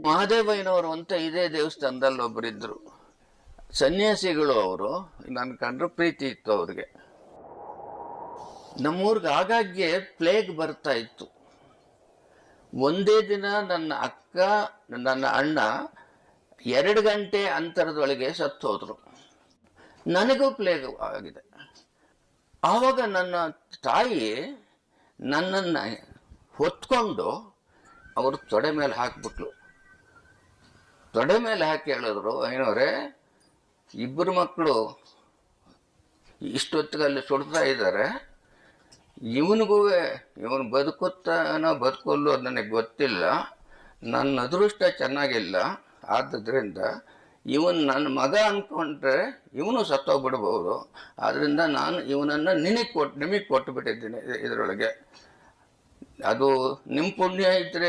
ಮಹಾದೇವಯ್ಯನವರು ಅಂತ ಇದೇ ದೇವಸ್ಥಾನದಲ್ಲಿ ಒಬ್ಬರಿದ್ರು, ಸನ್ಯಾಸಿಗಳು. ಅವರು ನನ್ನ ಕಂಡ್ರೆ ಪ್ರೀತಿ ಇತ್ತು ಅವ್ರಿಗೆ. ನಮ್ಮೂರ್ಗೆ ಆಗಾಗ್ಗೆ ಪ್ಲೇಗ್ ಬರ್ತಾ ಇತ್ತು. ಒಂದೇ ದಿನ ನನ್ನ ಅಕ್ಕ, ನನ್ನ ಅಣ್ಣ 2 ಗಂಟೆ ಅಂತರದೊಳಗೆ ಸತ್ತು ಹೋದ್ರು. ನನಗೂ ಪ್ಲೇಗ್ ಆಗಿದೆ. ಆವಾಗ ನನ್ನ ತಾಯಿ ನನ್ನನ್ನು ಹೊತ್ಕೊಂಡು ಅವರು ತೊಡೆ ಮೇಲೆ ಹಾಕ್ಬಿಟ್ಲು. ತೊಡೆ ಮೇಲೆ ಹಾಕಿ ಹೇಳಿದ್ರು, ಏನೋರೆ, ಇಬ್ಬರು ಮಕ್ಕಳು ಇಷ್ಟೊತ್ತಿಗಲ್ಲಿ ಸುಡ್ತಾ ಇದ್ದಾರೆ, ಇವನು ಬದುಕೊಲ್ಲೋ ಅದು ನನಗೆ ಗೊತ್ತಿಲ್ಲ, ನನ್ನ ಅದೃಷ್ಟ ಚೆನ್ನಾಗಿಲ್ಲ, ಆದ್ದರಿಂದ ನನ್ನ ಮಗ ಅಂದ್ಕೊಂಡ್ರೆ ಇವನು ಸತ್ತೋಗ್ಬಿಡ್ಬೋದು, ಆದ್ದರಿಂದ ನಾನು ಇವನನ್ನು ನಿಮಗೆ ಕೊಟ್ಟು ಬಿಟ್ಟಿದ್ದೀನಿ. ಇದರೊಳಗೆ ಅದು ನಿಮ್ಮ ಪುಣ್ಯ ಇದ್ದರೆ